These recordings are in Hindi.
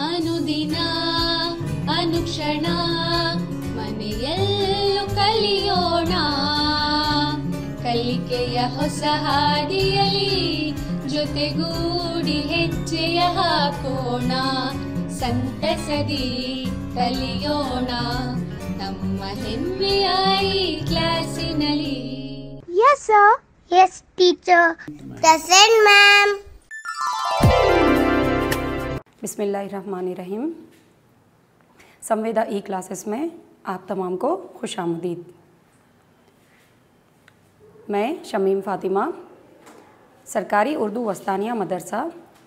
ಅನುದಿನ ಅನುಕ್ಷಣ ಮನೆಯಲ್ಲೂ ಕಲಿಯೋಣ ಕಲಿಕೆಯ ಹೊಸ ಹಾದಿಯಲಿ ಜೊತೆಗೂಡಿ ಹೆಜ್ಜೆಯ ಹಾಕೋಣ ಸಂತಸದಿ ಕಲಿಯೋಣ ನಮ್ಮ ಹೆಮ್ಮೆಯ ಈ ಕ್ಲಾಸಿನಲ್ಲಿ. Yes sir. Yes teacher. Present ma'am. बिस्मिल्लाहिर्रहमानिर्रहीम. संवेदा ई क्लासेस में आप तमाम को खुशामदीद. मैं शमीम फ़ातिमा सरकारी उर्दू वस्तानिया मदरसा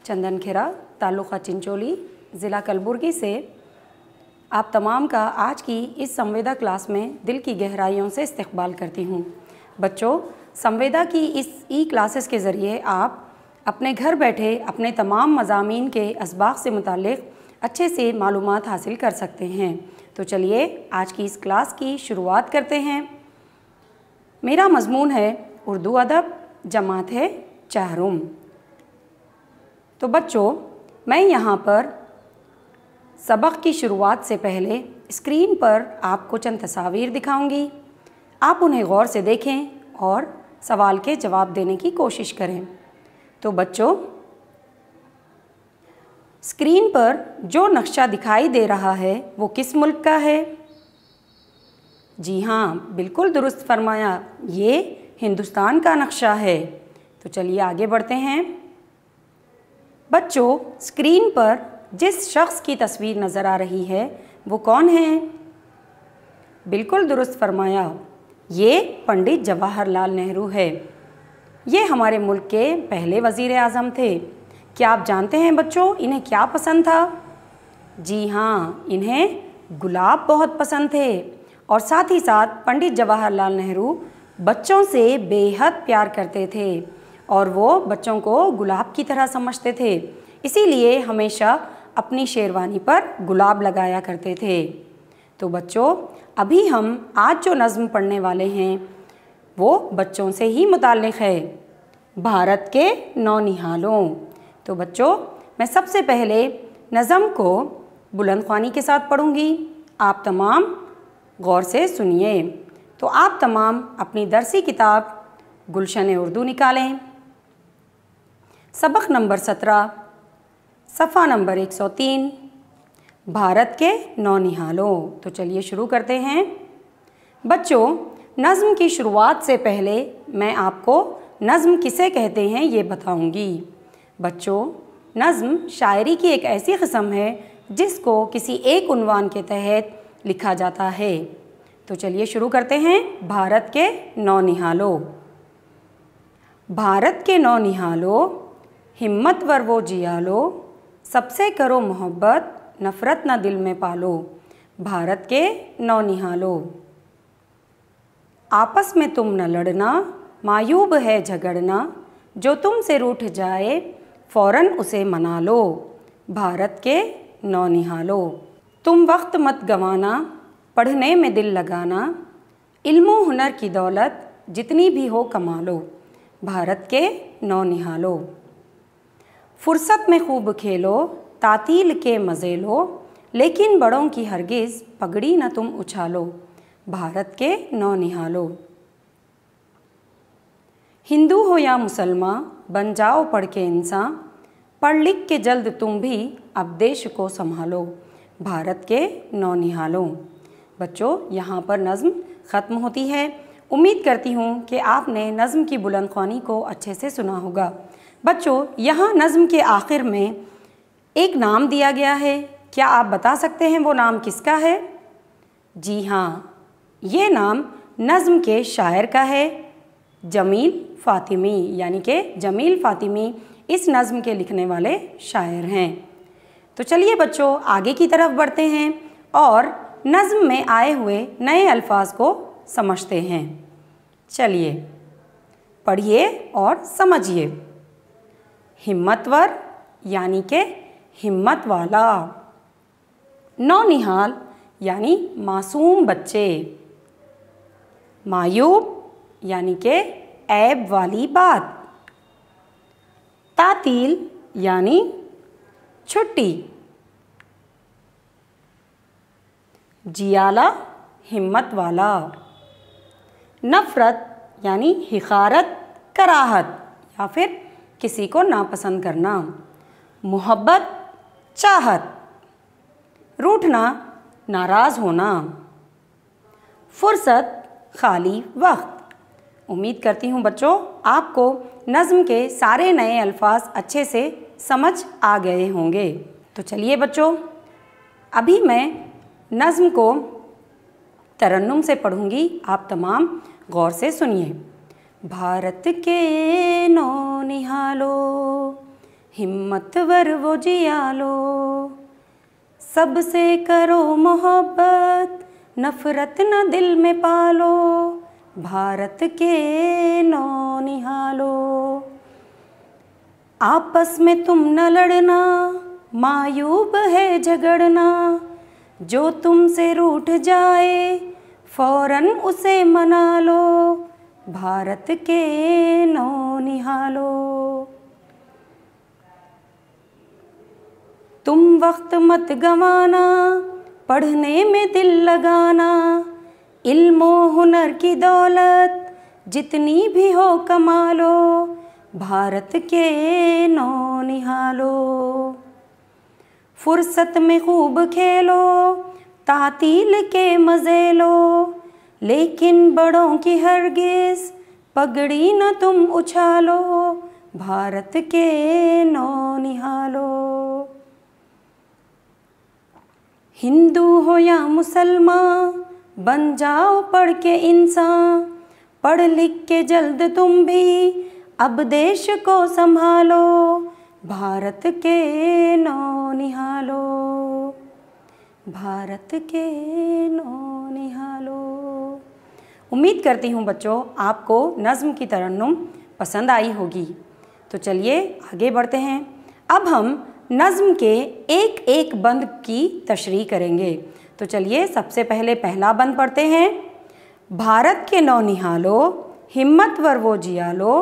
चंदनखेरा तालुक़ा चिंचोली ज़िला कलबुर्गी से आप तमाम का आज की इस संवेदा क्लास में दिल की गहराइयों से इस्तक़बाल करती हूँ. बच्चों, संवेदा की इस ई क्लासेस के ज़रिए आप अपने घर बैठे अपने तमाम मज़ामीन के असबाक़ से मुताल्लिक़ अच्छे से मालूमात हासिल कर सकते हैं. तो चलिए आज की इस क्लास की शुरुआत करते हैं. मेरा मज़मून है उर्दू अदब, जमात है चाहरुम. तो बच्चों, मैं यहाँ पर सबक की शुरुआत से पहले स्क्रीन पर आपको चंद तस्वीर दिखाऊंगी. आप उन्हें गौर से देखें और सवाल के जवाब देने की कोशिश करें. तो बच्चों, स्क्रीन पर जो नक्शा दिखाई दे रहा है वो किस मुल्क का है? जी हाँ, बिल्कुल दुरुस्त फरमाया, ये हिंदुस्तान का नक्शा है. तो चलिए आगे बढ़ते हैं. बच्चों, स्क्रीन पर जिस शख्स की तस्वीर नज़र आ रही है वो कौन है? बिल्कुल दुरुस्त फरमाया, ये पंडित जवाहरलाल नेहरू है. ये हमारे मुल्क के पहले वज़ीर आज़म थे. क्या आप जानते हैं बच्चों इन्हें क्या पसंद था? जी हाँ, इन्हें गुलाब बहुत पसंद थे और साथ ही साथ पंडित जवाहरलाल नेहरू बच्चों से बेहद प्यार करते थे और वो बच्चों को गुलाब की तरह समझते थे. इसीलिए हमेशा अपनी शेरवानी पर गुलाब लगाया करते थे. तो बच्चों, अभी हम आज जो नज़्म पढ़ने वाले हैं वो बच्चों से ही मुताल्लिक़ है, भारत के नौनिहालों. तो बच्चों, मैं सबसे पहले नज़्म को बुलंद ख्वानी के साथ पढ़ूँगी. आप तमाम गौर से सुनिए. तो आप तमाम अपनी दरसी किताब गुलशन उर्दू निकालें. सबक नंबर 17, सफ़ा नंबर 103, भारत के नौनिहालों. तो चलिए शुरू करते हैं. बच्चों, नज़्म की शुरुआत से पहले मैं आपको नज़्म किसे कहते हैं ये बताऊंगी. बच्चों, नज़्म शायरी की एक ऐसी क़िस्म है जिसको किसी एक उन्वान के तहत लिखा जाता है. तो चलिए शुरू करते हैं. भारत के नौनिहालों. भारत के नौनिहालों, हिम्मतवर वो जियालो, सबसे करो मोहब्बत, नफ़रत न दिल में पालो. भारत के नौनिहालों. आपस में तुम न लड़ना, मायूब है झगड़ना, जो तुमसे रूठ जाए फ़ौरन उसे मना लो. भारत के नौनिहालों. तुम वक्त मत गंवाना, पढ़ने में दिल लगाना, इल्मो हुनर की दौलत जितनी भी हो कमा लो. भारत के नौनिहालों. फुर्सत में खूब खेलो, तातील के मज़े लो, लेकिन बड़ों की हरगिज़ पगड़ी न तुम उछालो. भारत के नौनिहालों. हिंदू हो या मुसलमान, बन जाओ पढ़ के इंसान, पढ़ लिख के जल्द तुम भी अब देश को संभालो. भारत के नौनिहालों. बच्चों, यहाँ पर नज़्म ख़त्म होती है. उम्मीद करती हूँ कि आपने नज़्म की बुलंद ख्वानी को अच्छे से सुना होगा. बच्चों, यहाँ नज़्म के आखिर में एक नाम दिया गया है. क्या आप बता सकते हैं वो नाम किसका है? जी हाँ, ये नाम नज़्म के शायर का है, जमील फ़ातिमी. यानी कि जमील फ़ातिमी इस नज़्म के लिखने वाले शायर हैं. तो चलिए बच्चों, आगे की तरफ बढ़ते हैं और नज़्म में आए हुए नए अल्फाज को समझते हैं. चलिए पढ़िए और समझिए. हिम्मतवर यानी कि हिम्मत वाला. नौनिहाल यानी मासूम बच्चे. मायूब यानी कि ऐब वाली बात. तातील यानी छुट्टी. जियाला हिम्मत वाला। नफ़रत यानी हिकारत, कराहत या फिर किसी को नापसंद करना। मोहब्बत, चाहत। रूठना, नाराज़ होना। फुर्सत, खाली वक्त। उम्मीद करती हूँ बच्चों आपको नज़्म के सारे नए अल्फाज अच्छे से समझ आ गए होंगे। तो चलिए बच्चों, अभी मैं नज़्म को तरन्नुम से पढ़ूँगी, आप तमाम गौर से सुनिए। भारत के नौनिहालो, हिम्मतवर वो जियालो, सबसे करो मोहब्बत, नफ़रत न दिल में पालो। भारत के नौनिहालो, आपस में तुम न लड़ना, मायूब है झगड़ना, जो तुमसे रूठ जाए फौरन उसे मना लो। भारत के नौनिहालो, तुम वक्त मत गंवाना, पढ़ने में दिल लगाना, इल्म व हुनर की दौलत जितनी भी हो कमा लो। भारत के नौनिहालो, फुर्सत में खूब खेलो, तातील के मज़े लो, लेकिन बड़ों की हरगिज़ पगड़ी न तुम उछालो। भारत के नौनिहालो, हिंदू हो या मुसलमान, बन जाओ पढ़ के इंसान, पढ़ लिख के जल्द तुम भी अब देश को संभालो। भारत के नौनिहालो, भारत के नौनिहालो। उम्मीद करती हूँ बच्चों आपको नज़्म की तरन्नुम पसंद आई होगी। तो चलिए आगे बढ़ते हैं। अब हम नज़्म के एक एक बंद की तशरीह करेंगे। तो चलिए सबसे पहले पहला बंद पढ़ते हैं। भारत के नौनिहालो, हिम्मतवर वो जियालो,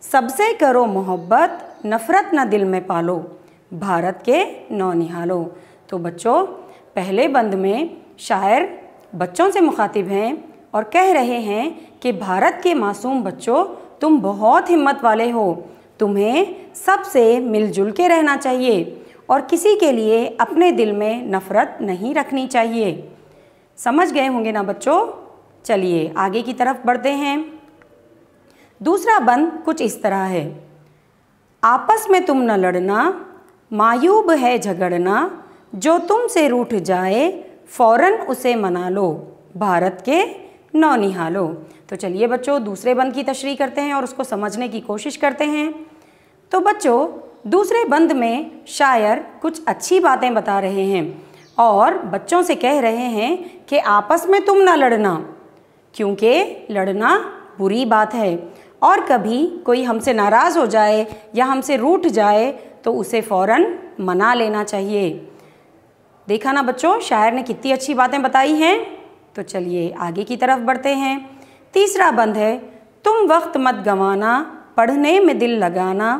सबसे करो मोहब्बत, नफ़रत न दिल में पालो। भारत के नौनिहालो। तो बच्चों पहले बंद में शायर बच्चों से मुखातिब हैं और कह रहे हैं कि भारत के मासूम बच्चों, तुम बहुत हिम्मत वाले हो, तुम्हें सबसे मिलजुल के रहना चाहिए और किसी के लिए अपने दिल में नफ़रत नहीं रखनी चाहिए। समझ गए होंगे ना बच्चों? चलिए आगे की तरफ बढ़ते हैं। दूसरा बंद कुछ इस तरह है। आपस में तुम न लड़ना, मायूब है झगड़ना, जो तुमसे रूठ जाए फौरन उसे मना लो। भारत के नौनिहालो। तो चलिए बच्चों दूसरे बंद की तशरीह करते हैं और उसको समझने की कोशिश करते हैं। तो बच्चों दूसरे बंद में शायर कुछ अच्छी बातें बता रहे हैं और बच्चों से कह रहे हैं कि आपस में तुम ना लड़ना, क्योंकि लड़ना बुरी बात है और कभी कोई हमसे नाराज़ हो जाए या हमसे रूठ जाए तो उसे फ़ौरन मना लेना चाहिए। देखा ना बच्चों शायर ने कितनी अच्छी बातें बताई हैं। तो चलिए आगे की तरफ बढ़ते हैं। तीसरा बंद है, तुम वक्त मत गंवाना, पढ़ने में दिल लगाना,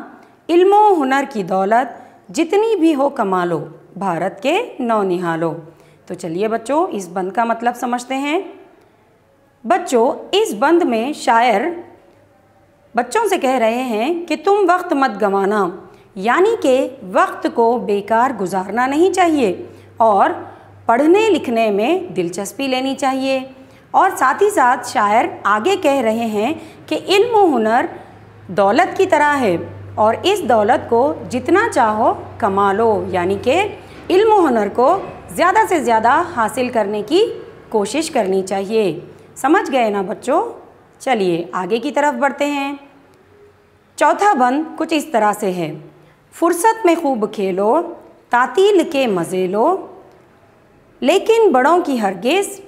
इल्म व हुनर की दौलत जितनी भी हो कमा लो। भारत के नौनिहालो। तो चलिए बच्चों इस बंद का मतलब समझते हैं। बच्चों इस बंद में शायर बच्चों से कह रहे हैं कि तुम वक्त मत गंवाना, यानी कि वक्त को बेकार गुजारना नहीं चाहिए और पढ़ने लिखने में दिलचस्पी लेनी चाहिए। और साथ ही साथ शायर आगे कह रहे हैं कि इल्म व हुनर दौलत की तरह है और इस दौलत को जितना चाहो कमा लो, यानी कि इल्म व हुनर को ज़्यादा से ज़्यादा हासिल करने की कोशिश करनी चाहिए। समझ गए ना बच्चों? चलिए आगे की तरफ बढ़ते हैं। चौथा बंद कुछ इस तरह से है। फुर्सत में खूब खेलो, तातील के मज़े लो, लेकिन बड़ों की हरगिज़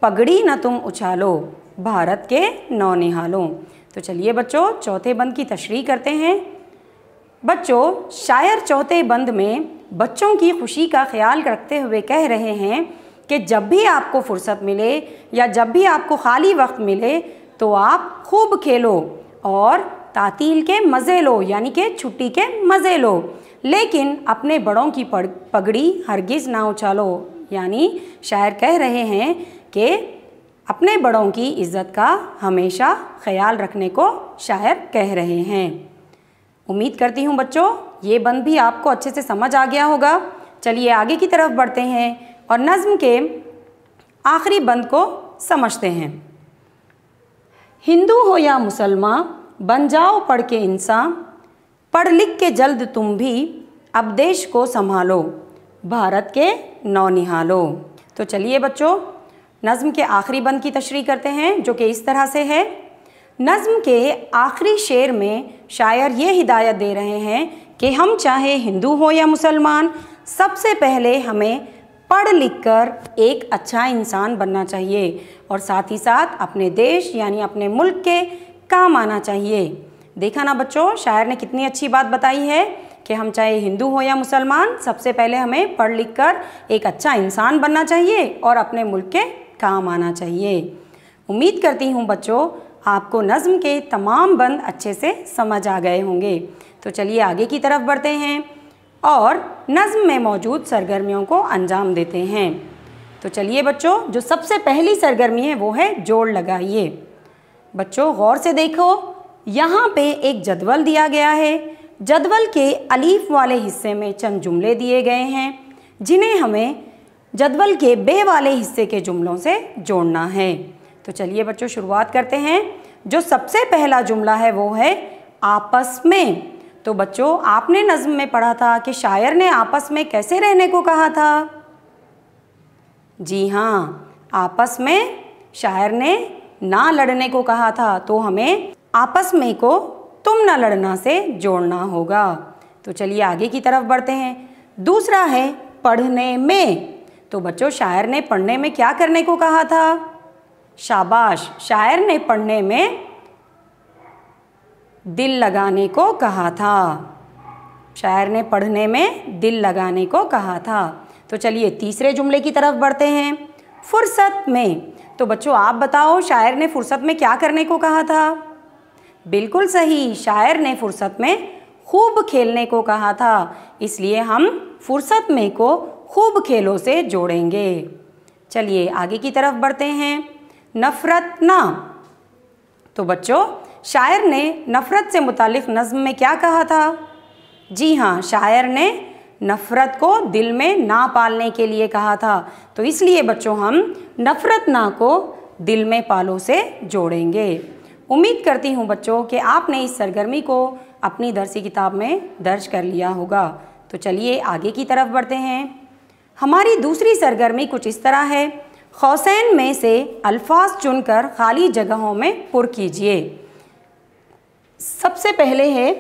पगड़ी न तुम उछालो। भारत के नौनिहालों। तो चलिए बच्चों चौथे बंद की तशरीह करते हैं। बच्चों शायर चौथे बंद में बच्चों की खुशी का ख्याल रखते हुए कह रहे हैं कि जब भी आपको फुर्सत मिले या जब भी आपको खाली वक्त मिले तो आप खूब खेलो और तातील के मज़े लो, यानी कि छुट्टी के मज़े लो, लेकिन अपने बड़ों की पगड़ी हरगिज़ ना उछालो, यानी शायर कह रहे हैं कि अपने बड़ों की इज़्ज़त का हमेशा ख्याल रखने को शायर कह रहे हैं। उम्मीद करती हूँ बच्चों ये बंद भी आपको अच्छे से समझ आ गया होगा। चलिए आगे की तरफ बढ़ते हैं और नज़्म के आखिरी बंद को समझते हैं। हिंदू हो या मुसलमान बन जाओ पढ़ के इंसान, पढ़ लिख के जल्द तुम भी अब देश को संभालो, भारत के नौनिहालो। तो चलिए बच्चों नज़्म के आखिरी बंद की तशरीह करते हैं जो कि इस तरह से है। नज़्म के आखिरी शेर में शायर ये हिदायत दे रहे हैं कि हम चाहे हिंदू हो या मुसलमान, सबसे पहले हमें पढ़ लिख कर एक अच्छा इंसान बनना चाहिए और साथ ही साथ अपने देश यानी अपने मुल्क के काम आना चाहिए। देखा ना बच्चों शायर ने कितनी अच्छी बात बताई है कि हम चाहे हिंदू हो या मुसलमान, सबसे पहले हमें पढ़ लिख कर एक अच्छा इंसान बनना चाहिए और अपने मुल्क के काम आना चाहिए। उम्मीद करती हूँ बच्चों आपको नज़्म के तमाम बंद अच्छे से समझ आ गए होंगे। तो चलिए आगे की तरफ बढ़ते हैं और नज़्म में मौजूद सरगर्मियों को अंजाम देते हैं। तो चलिए बच्चों जो सबसे पहली सरगर्मी है वो है जोड़ लगाइए। बच्चों गौर से देखो, यहाँ पे एक जदवल दिया गया है। जदवल के अलीफ वाले हिस्से में चंद जुमले दिए गए हैं जिन्हें हमें जदवल के बे वाले हिस्से के जुमलों से जोड़ना है। तो चलिए बच्चों शुरुआत करते हैं। जो सबसे पहला जुमला है वो है आपस में। तो बच्चों आपने नज़्म में पढ़ा था कि शायर ने आपस में कैसे रहने को कहा था। जी हाँ, आपस में शायर ने ना लड़ने को कहा था, तो हमें आपस में को तुम ना लड़ना से जोड़ना होगा। तो चलिए आगे की तरफ बढ़ते हैं। दूसरा है पढ़ने में। तो बच्चों शायर ने पढ़ने में क्या करने को कहा था। शाबाश, शायर ने पढ़ने में दिल लगाने को कहा था। शायर ने पढ़ने में दिल लगाने को कहा था। तो चलिए तीसरे जुमले की तरफ बढ़ते हैं। फुर्सत में। तो बच्चों आप बताओ शायर ने फुर्सत में क्या करने को कहा था। बिल्कुल सही, शायर ने फुर्सत में खूब खेलने को कहा था, इसलिए हम फुर्सत में को खूब खेलों से जोड़ेंगे। चलिए आगे की तरफ बढ़ते हैं। नफ़रत ना। तो बच्चों शायर ने नफ़रत से मुतालिक नज़्म में क्या कहा था। जी हाँ, शायर ने नफ़रत को दिल में ना पालने के लिए कहा था, तो इसलिए बच्चों हम नफ़रत ना को दिल में पालो से जोड़ेंगे। उम्मीद करती हूँ बच्चों कि आपने इस सरगर्मी को अपनी दरसी किताब में दर्ज कर लिया होगा। तो चलिए आगे की तरफ बढ़ते हैं। हमारी दूसरी सरगर्मी कुछ इस तरह है। कौसैन में से अल्फाज चुनकर खाली जगहों में पुर कीजिए। सबसे पहले है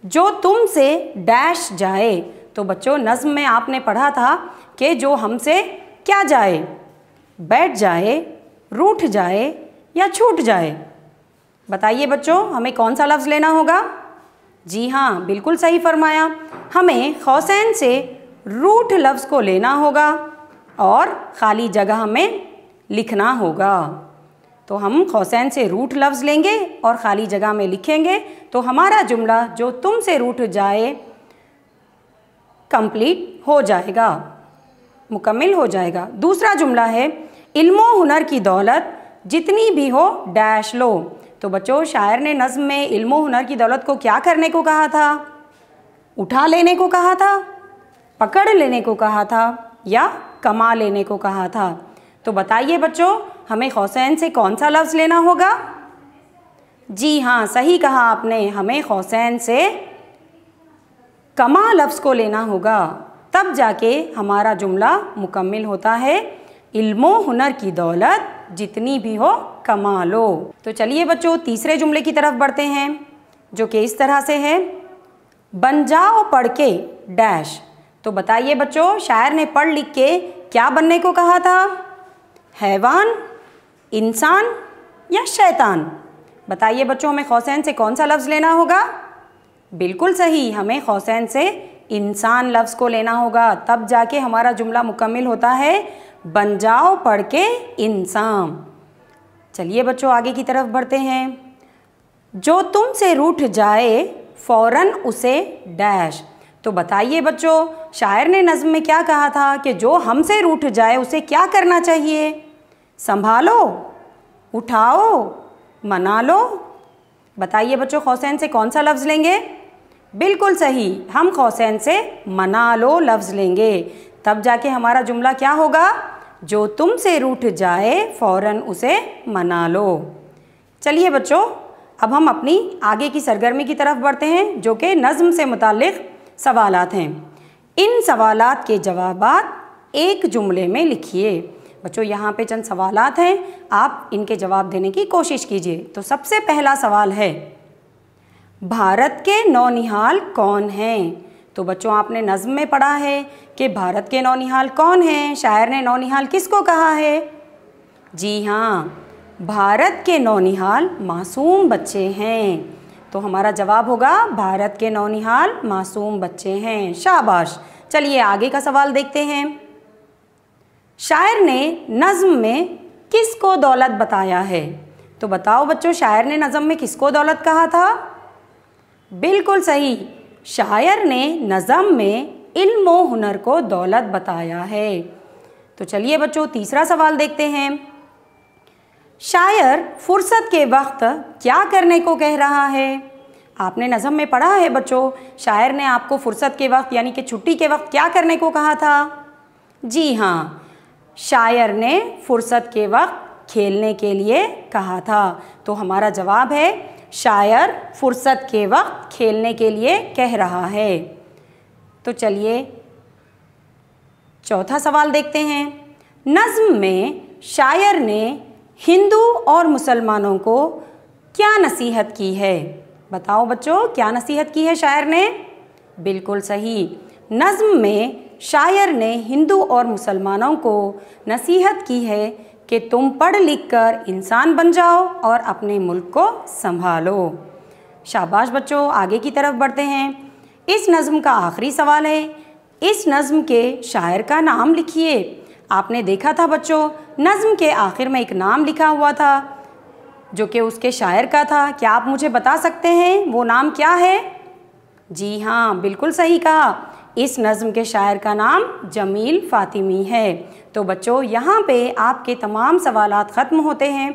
जो तुमसे डैश जाए। तो बच्चों नज़्म में आपने पढ़ा था कि जो हमसे क्या जाए, बैठ जाए, रूठ जाए या छूट जाए। बताइए बच्चों हमें कौन सा लफ्ज़ लेना होगा। जी हाँ, बिल्कुल सही फरमाया, हमें कौसैन से रूठ लफ्ज़ को लेना होगा और खाली जगह में लिखना होगा। तो हम कौसैन से रूठ लफ्ज़ लेंगे और खाली जगह में लिखेंगे, तो हमारा जुमला जो तुमसे रूठ जाए कंप्लीट हो जाएगा, मुकम्मल हो जाएगा। दूसरा जुमला है इल्मो हुनर की दौलत जितनी भी हो डैश लो। तो बच्चों शायर ने नज़्म में इल्मो हुनर की दौलत को क्या करने को कहा था। उठा लेने को कहा था, पकड़ लेने को कहा था या कमा लेने को कहा था। तो बताइए बच्चों हमें कौसैन से कौन सा लफ्ज़ लेना होगा। जी हाँ, सही कहा आपने, हमें कौसैन से कमा लफ्ज़ को लेना होगा, तब जाके हमारा जुमला मुकम्मल होता है। इल्मो हुनर की दौलत जितनी भी हो कमा लो। तो चलिए बच्चों तीसरे जुमले की तरफ बढ़ते हैं जो कि इस तरह से है बन जाओ पढ़ के डैश। तो बताइए बच्चों शायर ने पढ़ लिख के क्या बनने को कहा था। हैवान, इंसान या शैतान। बताइए बच्चों हमें कौसैन से कौन सा लफ्ज़ लेना होगा। बिल्कुल सही, हमें कौसैन से इंसान लफ्ज़ को लेना होगा, तब जाके हमारा जुमला मुकम्मल होता है बन जाओ पढ़ के इंसान। चलिए बच्चों आगे की तरफ बढ़ते हैं। जो तुमसे रूठ जाए फ़ौरन उसे डैश। तो बताइए बच्चों, शायर ने नज़्म में क्या कहा था कि जो हमसे रूठ जाए उसे क्या करना चाहिए? संभालो, उठाओ, मना लो। बताइए बच्चों, कौसैन से कौन सा लफ्ज़ लेंगे? बिल्कुल सही, हम कौसैन से मना लो लफ्ज़ लेंगे। तब जाके हमारा जुमला क्या होगा? जो तुमसे रूठ जाए फ़ौरन उसे मना लो। चलिए बच्चों, अब हम अपनी आगे की सरगर्मी की तरफ बढ़ते हैं, जो कि नज़्म से मुताल्लिक़ सवालात हैं। इन सवालात के जवाबात एक जुमले में लिखिए। बच्चों, यहाँ पे चंद सवालात हैं, आप इनके जवाब देने की कोशिश कीजिए। तो सबसे पहला सवाल है, भारत के नौनिहाल कौन हैं? तो बच्चों, आपने नज़्म में पढ़ा है कि भारत के नौनिहाल कौन हैं। शायर ने नौनिहाल किसको कहा है? जी हाँ, भारत के नौनिहाल मासूम बच्चे हैं। तो हमारा जवाब होगा भारत के नौनिहाल मासूम बच्चे हैं। शाबाश। चलिए आगे का सवाल देखते हैं। शायर ने नज़्म में किसको दौलत बताया है? तो बताओ बच्चों, शायर ने नज़्म में किसको दौलत कहा था? बिल्कुल सही, शायर ने नज़्म में इल्म व हुनर को दौलत बताया है। तो चलिए बच्चों, तीसरा सवाल देखते हैं। शायर फुर्सत के वक्त क्या करने को कह रहा है? आपने नज़्म में पढ़ा है बच्चों, शायर ने आपको फुर्सत के वक्त यानी कि छुट्टी के वक्त क्या करने को कहा था? जी हाँ, शायर ने फुर्सत के वक्त खेलने के लिए कहा था। तो हमारा जवाब है शायर फुर्सत के वक्त खेलने के लिए कह रहा है। तो चलिए चौथा सवाल देखते हैं। नज़्म में शायर ने हिंदू और मुसलमानों को क्या नसीहत की है? बताओ बच्चों, क्या नसीहत की है शायर ने? बिल्कुल सही, नज़्म में शायर ने हिंदू और मुसलमानों को नसीहत की है कि तुम पढ़ लिख कर इंसान बन जाओ और अपने मुल्क को संभालो। शाबाश बच्चों, आगे की तरफ बढ़ते हैं। इस नज़्म का आखिरी सवाल है, इस नज़्म के शायर का नाम लिखिए। आपने देखा था बच्चों, नज़्म के आखिर में एक नाम लिखा हुआ था जो कि उसके शायर का था। क्या आप मुझे बता सकते हैं वो नाम क्या है? जी हाँ, बिल्कुल सही कहा, इस नज़्म के शायर का नाम जमील फ़ातिमी है। तो बच्चों, यहाँ पे आपके तमाम सवालात ख़त्म होते हैं।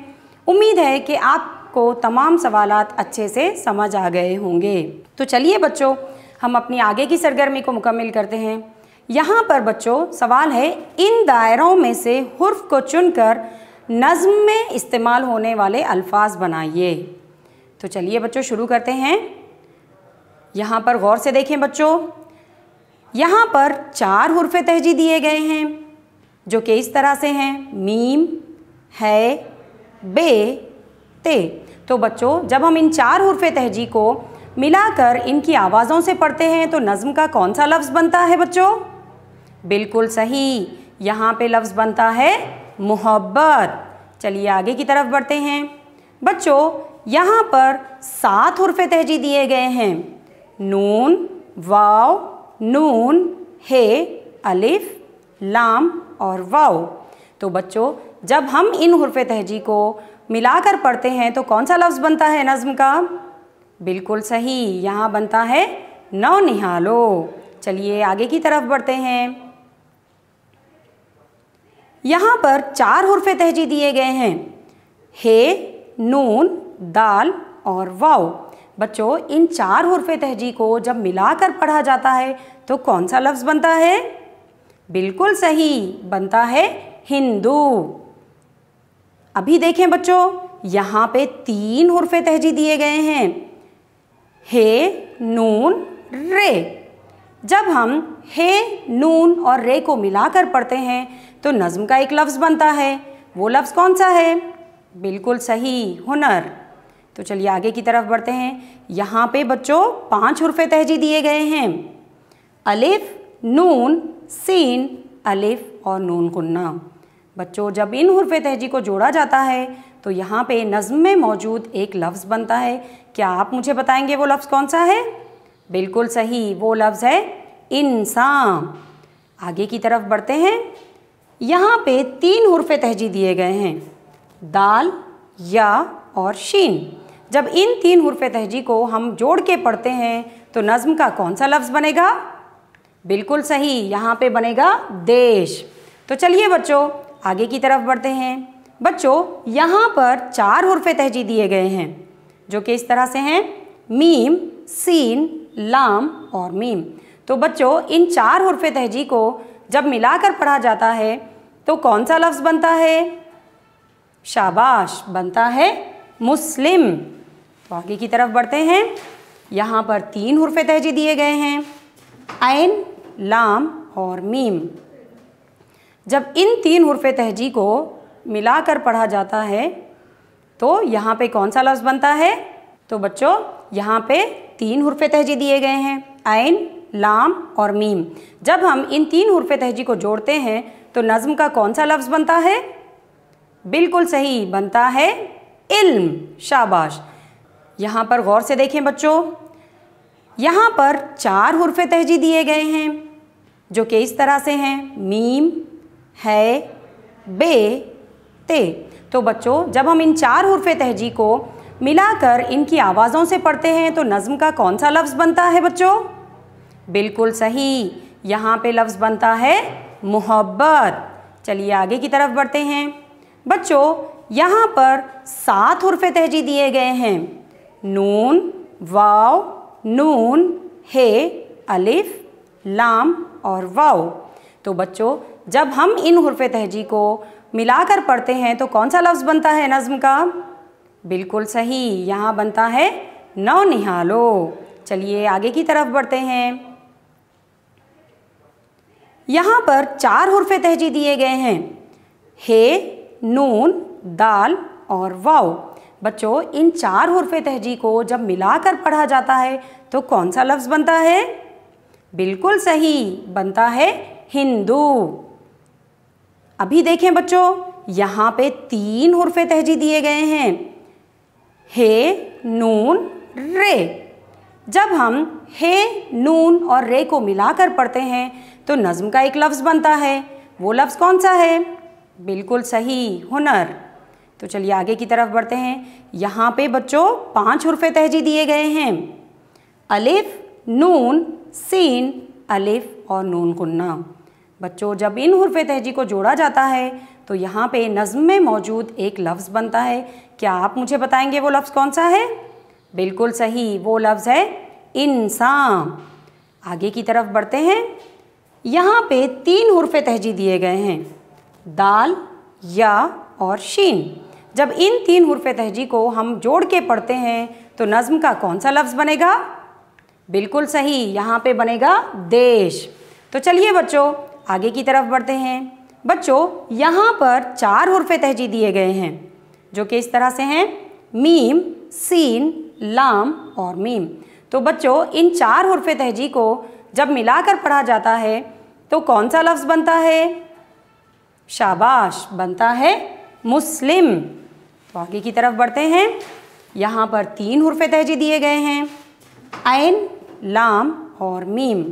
उम्मीद है कि आपको तमाम सवालात अच्छे से समझ आ गए होंगे। तो चलिए बच्चों, हम अपनी आगे की सरगर्मी को मुकम्मिल करते हैं। यहाँ पर बच्चों सवाल है, इन दायरों में से हुर्फ को चुनकर नज़्म में इस्तेमाल होने वाले अल्फाज बनाइए। तो चलिए बच्चों शुरू करते हैं। यहाँ पर गौर से देखें बच्चों, यहाँ पर 4 हुर्फ़े तहजी दिए गए हैं जो कि इस तरह से हैं, मीम, है, बे, ते। तो बच्चों, जब हम इन 4 हुर्फ़े तहजी को मिलाकर इनकी आवाज़ों से पढ़ते हैं तो नज़्म का कौन सा लफ्ज़ बनता है बच्चों? बिल्कुल सही, यहाँ पे लफ्ज़ बनता है मोहब्बत। चलिए आगे की तरफ बढ़ते हैं। बच्चों, यहाँ पर 7 हुर्फ़े तहजी दिए गए हैं, नून, वाव, नून, हे, अलिफ, लाम और वाव। तो बच्चों, जब हम इन हुर्फ़े तहजी को मिलाकर पढ़ते हैं तो कौन सा लफ्ज़ बनता है नज़्म का? बिल्कुल सही, यहाँ बनता है नौनिहालो। चलिए आगे की तरफ बढ़ते हैं। यहाँ पर 4 हुर्फ़े तहजी दिए गए हैं, हे, नून, दाल और वाव। बच्चों, इन 4 हुर्फ़े तहजी को जब मिलाकर पढ़ा जाता है तो कौन सा लफ्ज़ बनता है? बिल्कुल सही, बनता है हिंदू। अभी देखें बच्चों, यहाँ पे 3 हुर्फ़े तहजी दिए गए हैं, हे, नून, रे। जब हम हे, नून और रे को मिलाकर पढ़ते हैं तो नज़्म का एक लफ्ज़ बनता है, वो लफ्ज़ कौन सा है? बिल्कुल सही, हुनर। तो चलिए आगे की तरफ बढ़ते हैं। यहाँ पे बच्चों 5 हुर्फ़े तहजी दिए गए हैं, अलिफ, नून, सीन, अलिफ और नून गुन्ना। बच्चों, जब इन हुर्फ़े तहजी को जोड़ा जाता है तो यहाँ पे नज़्म में मौजूद एक लफ्ज़ बनता है। क्या आप मुझे बताएंगे वो लफ्ज़ कौन सा है? बिल्कुल सही, वो लफ्ज़ है इंसान। आगे की तरफ बढ़ते हैं। यहाँ पे 3 हुर्फ़े तहजी दिए गए हैं, दाल, या और शीन। जब इन 3 हुर्फ़े तहजी को हम जोड़ के पढ़ते हैं तो नज़्म का कौन सा लफ्ज़ बनेगा? बिल्कुल सही, यहाँ पे बनेगा देश। तो चलिए बच्चों आगे की तरफ बढ़ते हैं। बच्चों यहाँ पर 4 हुर्फ़े तहजी दिए गए हैं जो कि इस तरह से हैं, मीम, सीन, लाम और मीम। तो बच्चों इन 4 हुर्फ़े तहजी को जब मिलाकर पढ़ा जाता है तो कौन सा लफ्ज़ बनता है? शाबाश, बनता है मुस्लिम। तो आगे की तरफ बढ़ते हैं। यहाँ पर 3 हुर्फ़े तहजी दिए गए हैं, ऐन, लाम और मीम। जब इन 3 हुर्फ़े तहजी को मिलाकर पढ़ा जाता है तो यहाँ पे कौन सा लफ्ज़ बनता है? तो बच्चों यहाँ पे 3 हुर्फ़े तहजी दिए गए हैं, ऐन, लाम और मीम। जब हम इन 3 हुर्फ़े तहजी को जोड़ते हैं तो नज़्म का कौन सा लफ्ज़ बनता है? बिल्कुल सही, बनता है इल्म। शाबाश। यहाँ पर गौर से देखें बच्चों, यहाँ पर 4 हुर्फ़े तहजी दिए गए हैं जो कि इस तरह से हैं, मीम, है, बे, ते। तो बच्चों जब हम इन 4 हुर्फ़े तहजी को मिलाकर इनकी आवाज़ों से पढ़ते हैं तो नज़्म का कौन सा लफ्ज़ बनता है बच्चों? बिल्कुल सही, यहाँ पे लफ्ज़ बनता है मोहब्बत। चलिए आगे की तरफ बढ़ते हैं। बच्चों यहाँ पर 7 हुर्फ़े तहजी दिए गए हैं, नून, वाव, नून, हे, अलिफ, लाम और वाव। तो बच्चों जब हम इन हुर्फ़े तहजी को मिलाकर पढ़ते हैं तो कौन सा लफ्ज़ बनता है नज़्म का? बिल्कुल सही, यहाँ बनता है नौनिहालो। चलिए आगे की तरफ बढ़ते हैं। यहाँ पर 4 हुर्फ़े तहजी दिए गए हैं, हे, नून, दाल और वाव। बच्चों इन 4 हुर्फ़े तहजी को जब मिलाकर पढ़ा जाता है तो कौन सा लफ्ज़ बनता है? बिल्कुल सही, बनता है हिंदू। अभी देखें बच्चों, यहाँ पे 3 हुर्फ़े तहजी दिए गए हैं, हे, नून, रे। जब हम हे, नून और रे को मिलाकर पढ़ते हैं तो नज़्म का एक लफ्ज़ बनता है। वो लफ्ज़ कौन सा है? बिल्कुल सही, हुनर। तो चलिए आगे की तरफ बढ़ते हैं। यहाँ पे बच्चों 5 हुर्फ़े तहजी दिए गए हैं, अलिफ, नून, सीन, अलिफ और नून गुन्ना। बच्चों जब इन हुर्फ़े तहजी को जोड़ा जाता है तो यहाँ पे नज़्म में मौजूद एक लफ्ज़ बनता है। क्या आप मुझे बताएंगे वो लफ्ज़ कौन सा है? बिल्कुल सही, वो लफ्ज़ है इंसान। आगे की तरफ बढ़ते हैं। यहाँ पे 3 हुर्फ़े तहजी दिए गए हैं, दाल, या और शीन। जब इन 3 हुर्फ़े तहजी को हम जोड़ के पढ़ते हैं तो नज़्म का कौन सा लफ्ज़ बनेगा? बिल्कुल सही, यहाँ पे बनेगा देश। तो चलिए बच्चों आगे की तरफ बढ़ते हैं। बच्चों यहाँ पर 4 हुर्फ़े तहजी दिए गए हैं जो कि इस तरह से हैं, मीम, सीन, लाम और मीम। तो बच्चों इन 4 हुर्फ़े तहजी को जब मिलाकर पढ़ा जाता है तो कौन सा लफ्ज़ बनता है? शाबाश, बनता है मुस्लिम। तो आगे की तरफ बढ़ते हैं। यहाँ पर 3 हुर्फ़े तहजी दिए गए हैं, ऐन, लाम और मीम।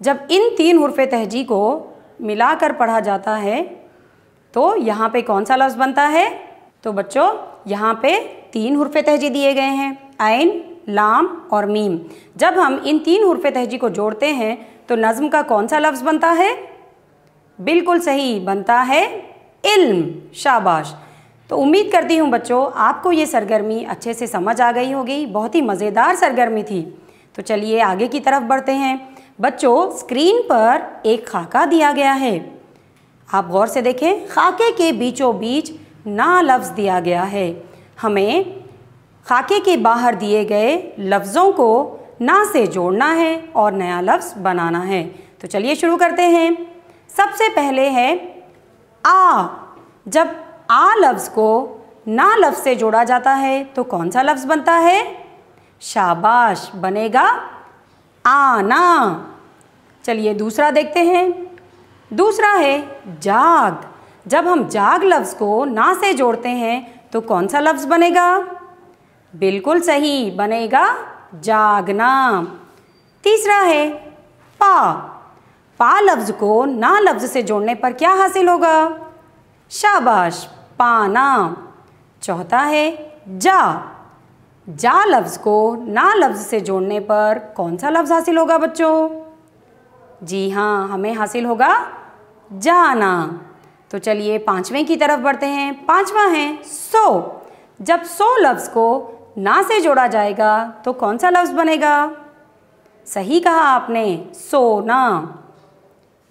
जब इन 3 हुर्फ़े तहजी को मिलाकर पढ़ा जाता है तो यहाँ पे कौन सा लफ्ज़ बनता है? तो बच्चों यहाँ पे 3 हुर्फ़े तहजी दिए गए हैं, ऐन, लाम और मीम। जब हम इन 3 हुर्फ़े तहजी को जोड़ते हैं तो नज़्म का कौन सा लफ्ज़ बनता है? बिल्कुल सही, बनता है इल्म। शाबाश। तो उम्मीद करती हूँ बच्चों आपको ये सरगर्मी अच्छे से समझ आ गई होगी। बहुत ही मज़ेदार सरगर्मी थी। तो चलिए आगे की तरफ बढ़ते हैं। बच्चों स्क्रीन पर एक खाका दिया गया है, आप गौर से देखें। खाके के बीचों बीच ना लफ्ज़ दिया गया है। हमें खाके के बाहर दिए गए लफ्ज़ों को ना से जोड़ना है और नया लफ्ज़ बनाना है। तो चलिए शुरू करते हैं। सबसे पहले है आ। जब आ लफ्ज़ को ना लफ्ज़ से जोड़ा जाता है तो कौन सा लफ्ज़ बनता है? शाबाश, बनेगा आना। चलिए दूसरा देखते हैं। दूसरा है जाग। जब हम जाग लफ्ज़ को ना से जोड़ते हैं तो कौन सा लफ्ज़ बनेगा? बिल्कुल सही, बनेगा जागना। तीसरा है पा। पा लफ्ज़ को ना लफ्ज़ से जोड़ने पर क्या हासिल होगा? शाबाश, पाना। चौथा है जा। जा लफ्ज़ को ना लफ्ज़ से जोड़ने पर कौन सा लफ्ज़ हासिल होगा बच्चों? जी हाँ, हमें हासिल होगा जाना। तो चलिए पांचवें की तरफ बढ़ते हैं। पांचवा है सो। जब सो लफ्ज़ को ना से जोड़ा जाएगा तो कौन सा लफ्ज़ बनेगा? सही कहा आपने, सोना।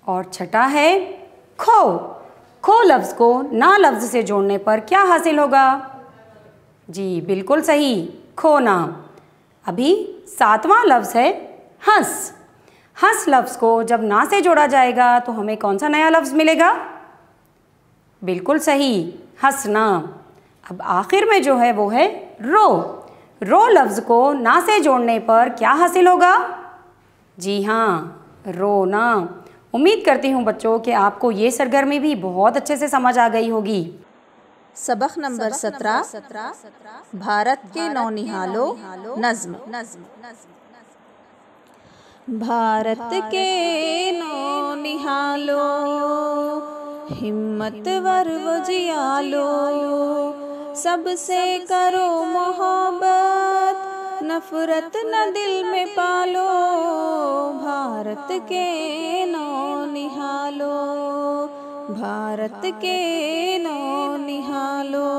और छठा है खो। खो लफ्ज़ को ना लफ्ज़ से जोड़ने पर क्या हासिल होगा? जी बिल्कुल सही, खोना। अभी सातवां लफ्ज़ है हंस। हंस लफ्ज़ को जब ना से जोड़ा जाएगा तो हमें कौन सा नया लफ्ज़ मिलेगा? बिल्कुल सही, हंसना। अब आखिर में जो है वो है रो। रो लफ्ज़ को ना से जोड़ने पर क्या हासिल होगा? जी हाँ, रोना। उम्मीद करती हूँ बच्चों कि आपको ये सरगर्मी भी बहुत अच्छे से समझ आ गई होगी। सबक नंबर 17, भारत के नौनिहालों नज़्म। भारत के नौनिहालों हिम्मत वर्व जियालो, सबसे करो मोहब्बत नफरत न दिल में पालो। भारत के नौनिहालों, भारत के नौनिहालों,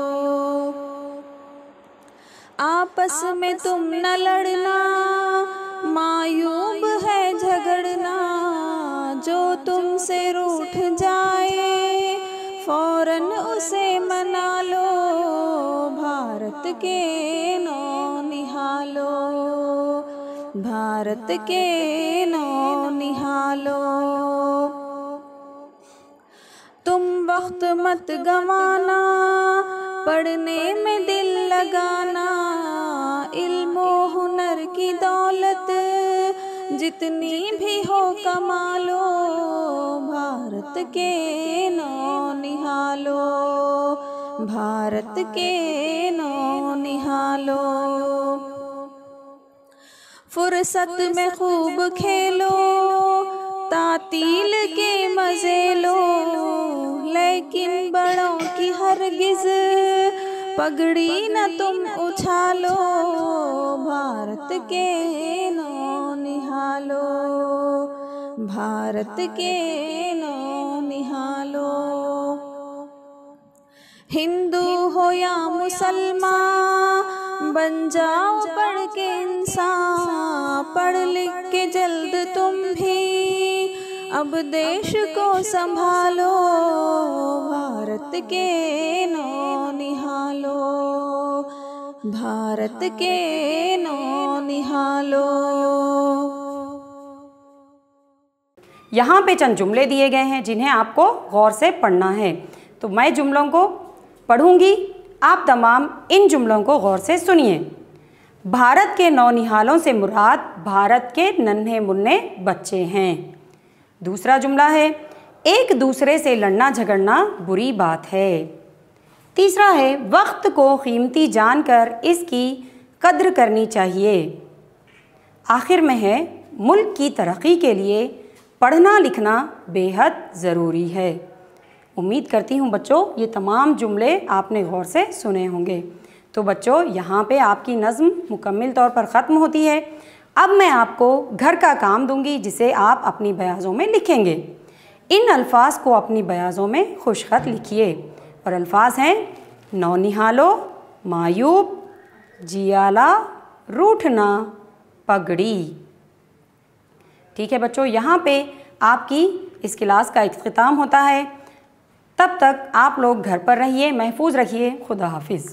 आपस में तुम न लड़ना, मायूब है झगड़ना। जो तुमसे रूठ जाए फौरन उसे मना लो। भारत के नौनिहालों, भारत के नौनिहालों, तुम वक्त मत गंवाना, पढ़ने में दिल लगाना। इल्म हुनर की दौलत जितनी भी हो कमा लो। भारत के नौनिहालों, भारत के नौनिहालों, फुर्सत में खूब खेलो, तातील के मजे लो। लेकिन बड़ों की हरगिज पगड़ी न तुम उछालो। भारत के नौनिहालों, भारत के नौनिहालों, हिंदू हो या मुसलमान बन जाओ पढ़ के इंसान। पढ़ लिख के जल्द तुम भी अब देश को संभालो। भारत के नौनिहालों, भारत के नौनिहालों। यहाँ पे चंद जुमले दिए गए हैं जिन्हें आपको गौर से पढ़ना है। तो मैं जुमलों को पढ़ूंगी, आप तमाम इन जुमलों को गौर से सुनिए। भारत के नौनिहालों से मुराद भारत के नन्हे मुन्ने बच्चे हैं। दूसरा जुमला है, एक दूसरे से लड़ना झगड़ना बुरी बात है। तीसरा है, वक्त को कीमती जानकर इसकी कद्र करनी चाहिए। आखिर में है, मुल्क की तरक्की के लिए पढ़ना लिखना बेहद ज़रूरी है। उम्मीद करती हूँ बच्चों ये तमाम जुमले आपने गौर से सुने होंगे। तो बच्चों यहाँ पे आपकी नज़्म मुकम्मल तौर पर ख़त्म होती है। अब मैं आपको घर का काम दूंगी जिसे आप अपनी बयाज़ों में लिखेंगे। इन अल्फाज को अपनी बयाज़ों में खुशखत लिखिए और अल्फाज हैं नौनिहालों, मायूब, जियाला, रूठना, पगड़ी। ठीक है बच्चों, यहाँ पे आपकी इस क्लास का इख्तिताम होता है। तब तक आप लोग घर पर रहिए, महफूज रखिए। खुदा हाफिज़।